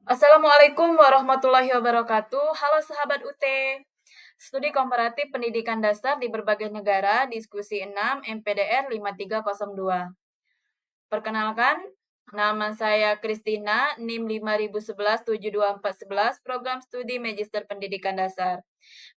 Assalamualaikum warahmatullahi wabarakatuh. Halo sahabat UT. Studi Komparatif Pendidikan Dasar di berbagai negara, diskusi 6 MPDR 5302. Perkenalkan, nama saya Kristina, NIM 5011 program studi Magister Pendidikan Dasar.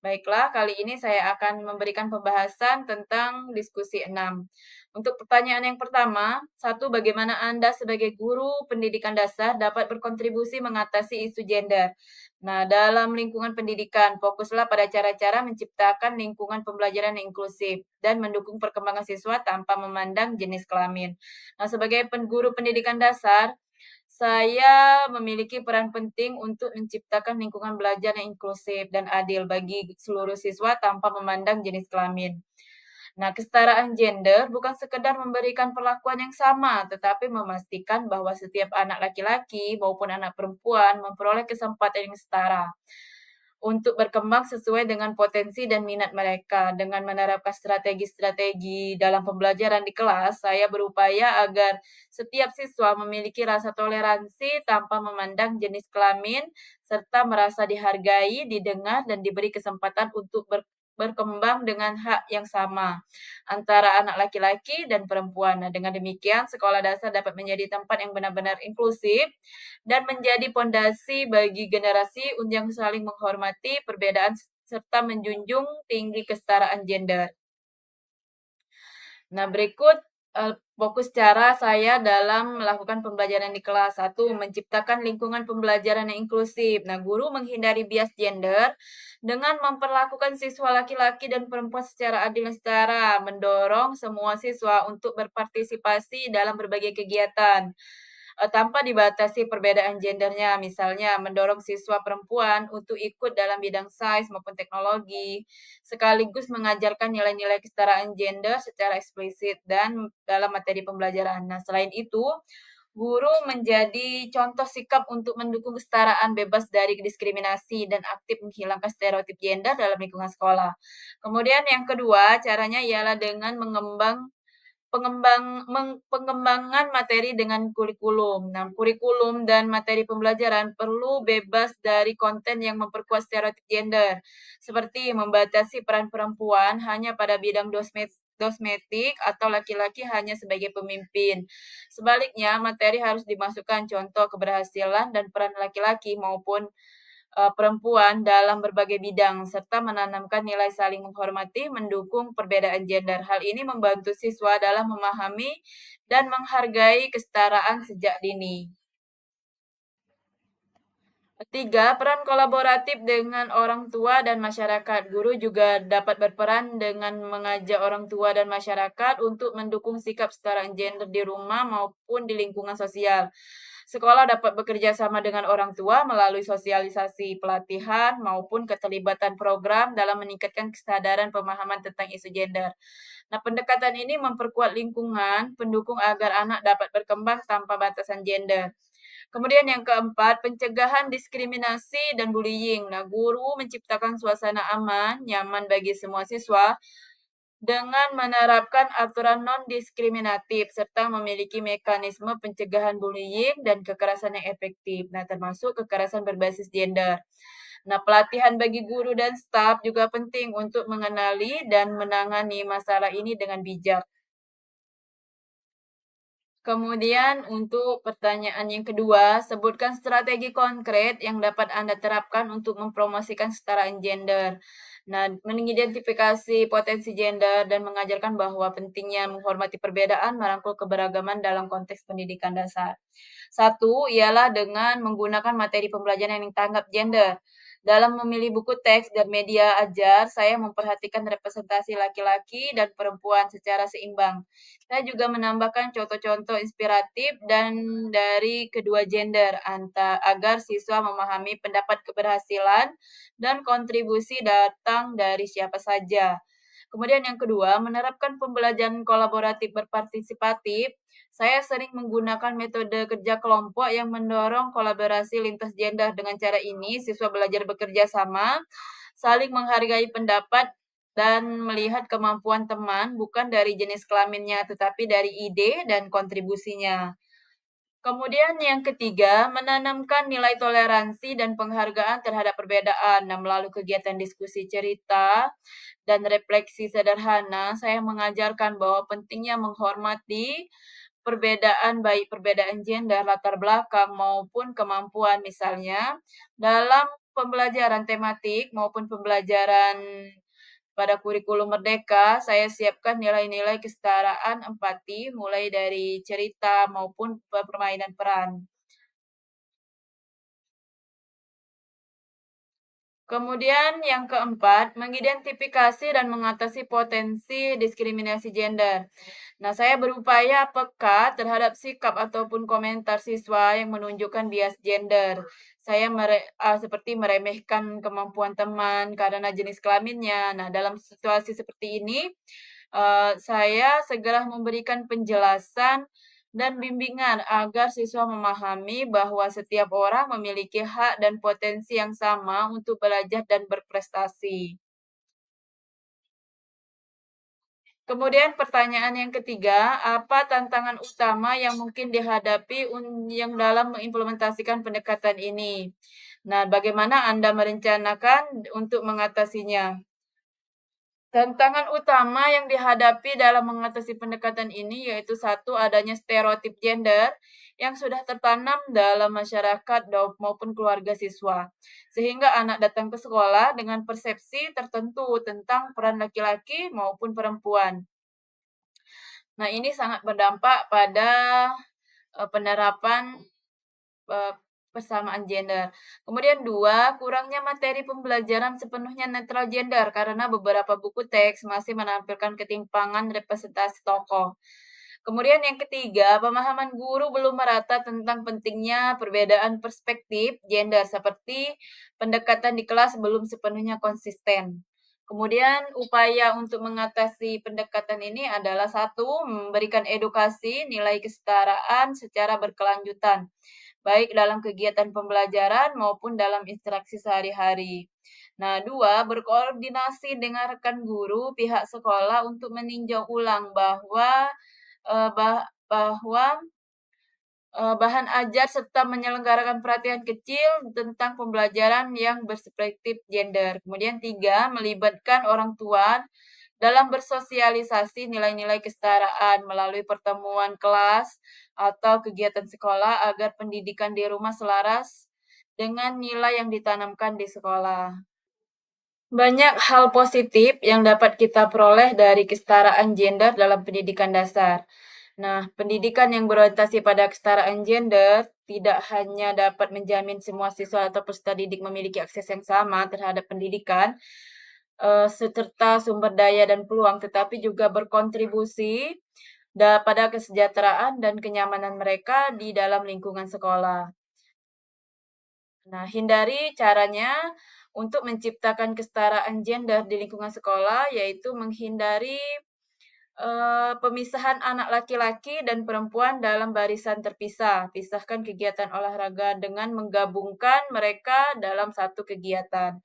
Baiklah, kali ini saya akan memberikan pembahasan tentang diskusi 6. Untuk pertanyaan yang pertama, satu, bagaimana Anda sebagai guru pendidikan dasar dapat berkontribusi mengatasi isu gender? Nah, dalam lingkungan pendidikan, fokuslah pada cara-cara menciptakan lingkungan pembelajaran yang inklusif dan mendukung perkembangan siswa tanpa memandang jenis kelamin. Nah, sebagai guru pendidikan dasar, saya memiliki peran penting untuk menciptakan lingkungan belajar yang inklusif dan adil bagi seluruh siswa tanpa memandang jenis kelamin. Nah, kesetaraan gender bukan sekedar memberikan perlakuan yang sama, tetapi memastikan bahwa setiap anak laki-laki maupun anak perempuan memperoleh kesempatan yang setara untuk berkembang sesuai dengan potensi dan minat mereka. Dengan menerapkan strategi-strategi dalam pembelajaran di kelas, saya berupaya agar setiap siswa memiliki rasa toleransi tanpa memandang jenis kelamin, serta merasa dihargai, didengar, dan diberi kesempatan untuk berkembang dengan hak yang sama antara anak laki-laki dan perempuan. Nah, dengan demikian, sekolah dasar dapat menjadi tempat yang benar-benar inklusif dan menjadi pondasi bagi generasi yang saling menghormati perbedaan serta menjunjung tinggi kesetaraan gender. Nah, berikut fokus cara saya dalam melakukan pembelajaran di kelas. Satu, menciptakan lingkungan pembelajaran yang inklusif. Nah, guru menghindari bias gender dengan memperlakukan siswa laki-laki dan perempuan secara adil dan setara, mendorong semua siswa untuk berpartisipasi dalam berbagai kegiatan tanpa dibatasi perbedaan gendernya. Misalnya mendorong siswa perempuan untuk ikut dalam bidang sains maupun teknologi, sekaligus mengajarkan nilai-nilai kesetaraan gender secara eksplisit dan dalam materi pembelajaran. Nah, selain itu, guru menjadi contoh sikap untuk mendukung kesetaraan bebas dari diskriminasi dan aktif menghilangkan stereotip gender dalam lingkungan sekolah. Kemudian yang kedua, caranya ialah dengan pengembangan materi dengan kurikulum. Nah, kurikulum dan materi pembelajaran perlu bebas dari konten yang memperkuat stereotip gender, seperti membatasi peran perempuan hanya pada bidang dosmetik atau laki-laki hanya sebagai pemimpin. Sebaliknya, materi harus dimasukkan contoh keberhasilan dan peran laki-laki maupun perempuan dalam berbagai bidang, serta menanamkan nilai saling menghormati, mendukung perbedaan gender. Hal ini membantu siswa dalam memahami dan menghargai kesetaraan sejak dini. Ketiga, peran kolaboratif dengan orang tua dan masyarakat. Guru juga dapat berperan dengan mengajak orang tua dan masyarakat untuk mendukung sikap kesetaraan gender di rumah maupun di lingkungan sosial. Sekolah dapat bekerja sama dengan orang tua melalui sosialisasi pelatihan maupun keterlibatan program dalam meningkatkan kesadaran pemahaman tentang isu gender. Nah, pendekatan ini memperkuat lingkungan pendukung agar anak dapat berkembang tanpa batasan gender. Kemudian yang keempat, pencegahan diskriminasi dan bullying. Nah, guru menciptakan suasana aman, nyaman bagi semua siswa dengan menerapkan aturan non-diskriminatif serta memiliki mekanisme pencegahan bullying dan kekerasan yang efektif. Nah, termasuk kekerasan berbasis gender. Nah, pelatihan bagi guru dan staf juga penting untuk mengenali dan menangani masalah ini dengan bijak. Kemudian untuk pertanyaan yang kedua, sebutkan strategi konkret yang dapat Anda terapkan untuk mempromosikan kesetaraan gender. Nah, mengidentifikasi potensi gender dan mengajarkan bahwa pentingnya menghormati perbedaan merangkul keberagaman dalam konteks pendidikan dasar. Satu, ialah dengan menggunakan materi pembelajaran yang tanggap gender. Dalam memilih buku teks dan media ajar, saya memperhatikan representasi laki-laki dan perempuan secara seimbang. Saya juga menambahkan contoh-contoh inspiratif dan dari kedua gender agar siswa memahami pendapat keberhasilan dan kontribusi datang dari siapa saja. Kemudian yang kedua, menerapkan pembelajaran kolaboratif berpartisipatif. Saya sering menggunakan metode kerja kelompok yang mendorong kolaborasi lintas gender. Dengan cara ini, siswa belajar bekerja sama, saling menghargai pendapat dan melihat kemampuan teman bukan dari jenis kelaminnya, tetapi dari ide dan kontribusinya. Kemudian yang ketiga, menanamkan nilai toleransi dan penghargaan terhadap perbedaan. Nah, melalui kegiatan diskusi cerita dan refleksi sederhana, saya mengajarkan bahwa pentingnya menghormati perbedaan, baik perbedaan gender, latar belakang, maupun kemampuan. Misalnya, dalam pembelajaran tematik maupun pembelajaran pada kurikulum Merdeka, saya siapkan nilai-nilai kesetaraan, empati, mulai dari cerita maupun permainan peran. Kemudian yang keempat, mengidentifikasi dan mengatasi potensi diskriminasi gender. Nah, saya berupaya peka terhadap sikap ataupun komentar siswa yang menunjukkan bias gender. Saya seperti meremehkan kemampuan teman karena jenis kelaminnya. Nah, dalam situasi seperti ini, saya segera memberikan penjelasan dan bimbingan agar siswa memahami bahwa setiap orang memiliki hak dan potensi yang sama untuk belajar dan berprestasi. Kemudian pertanyaan yang ketiga, apa tantangan utama yang mungkin dihadapi yang dalam mengimplementasikan pendekatan ini? Nah, bagaimana Anda merencanakan untuk mengatasinya? Tantangan utama yang dihadapi dalam mengatasi pendekatan ini yaitu satu, adanya stereotip gender yang sudah tertanam dalam masyarakat maupun keluarga siswa. Sehingga anak datang ke sekolah dengan persepsi tertentu tentang peran laki-laki maupun perempuan. Nah, ini sangat berdampak pada penerapan Eee, persamaan gender. Kemudian 2, kurangnya materi pembelajaran sepenuhnya netral gender karena beberapa buku teks masih menampilkan ketimpangan representasi tokoh. Kemudian yang ketiga, pemahaman guru belum merata tentang pentingnya perbedaan perspektif gender seperti pendekatan di kelas belum sepenuhnya konsisten. Kemudian upaya untuk mengatasi pendekatan ini adalah satu, memberikan edukasi nilai kesetaraan secara berkelanjutan baik dalam kegiatan pembelajaran maupun dalam interaksi sehari-hari. Nah, 2, berkoordinasi dengan rekan guru pihak sekolah untuk meninjau ulang bahwa eee, bah bahwa bahan ajar serta menyelenggarakan pelatihan kecil tentang pembelajaran yang berspektif gender. Kemudian 3, melibatkan orang tua dalam bersosialisasi nilai-nilai kesetaraan melalui pertemuan kelas atau kegiatan sekolah agar pendidikan di rumah selaras dengan nilai yang ditanamkan di sekolah. Banyak hal positif yang dapat kita peroleh dari kesetaraan gender dalam pendidikan dasar. Nah, pendidikan yang berorientasi pada kesetaraan gender tidak hanya dapat menjamin semua siswa atau peserta didik memiliki akses yang sama terhadap pendidikan, serta sumber daya dan peluang, tetapi juga berkontribusi pada kesejahteraan dan kenyamanan mereka di dalam lingkungan sekolah. Nah, hindari caranya untuk menciptakan kesetaraan gender di lingkungan sekolah, yaitu menghindari pemisahan anak laki-laki dan perempuan dalam barisan terpisah. Pisahkan kegiatan olahraga dengan menggabungkan mereka dalam satu kegiatan.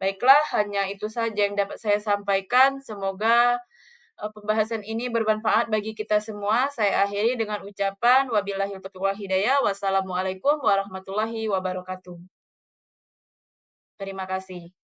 Baiklah, hanya itu saja yang dapat saya sampaikan. Semoga pembahasan ini bermanfaat bagi kita semua. Saya akhiri dengan ucapan wabillahil taufiq wal hidayah. Wassalamualaikum warahmatullahi wabarakatuh. Terima kasih.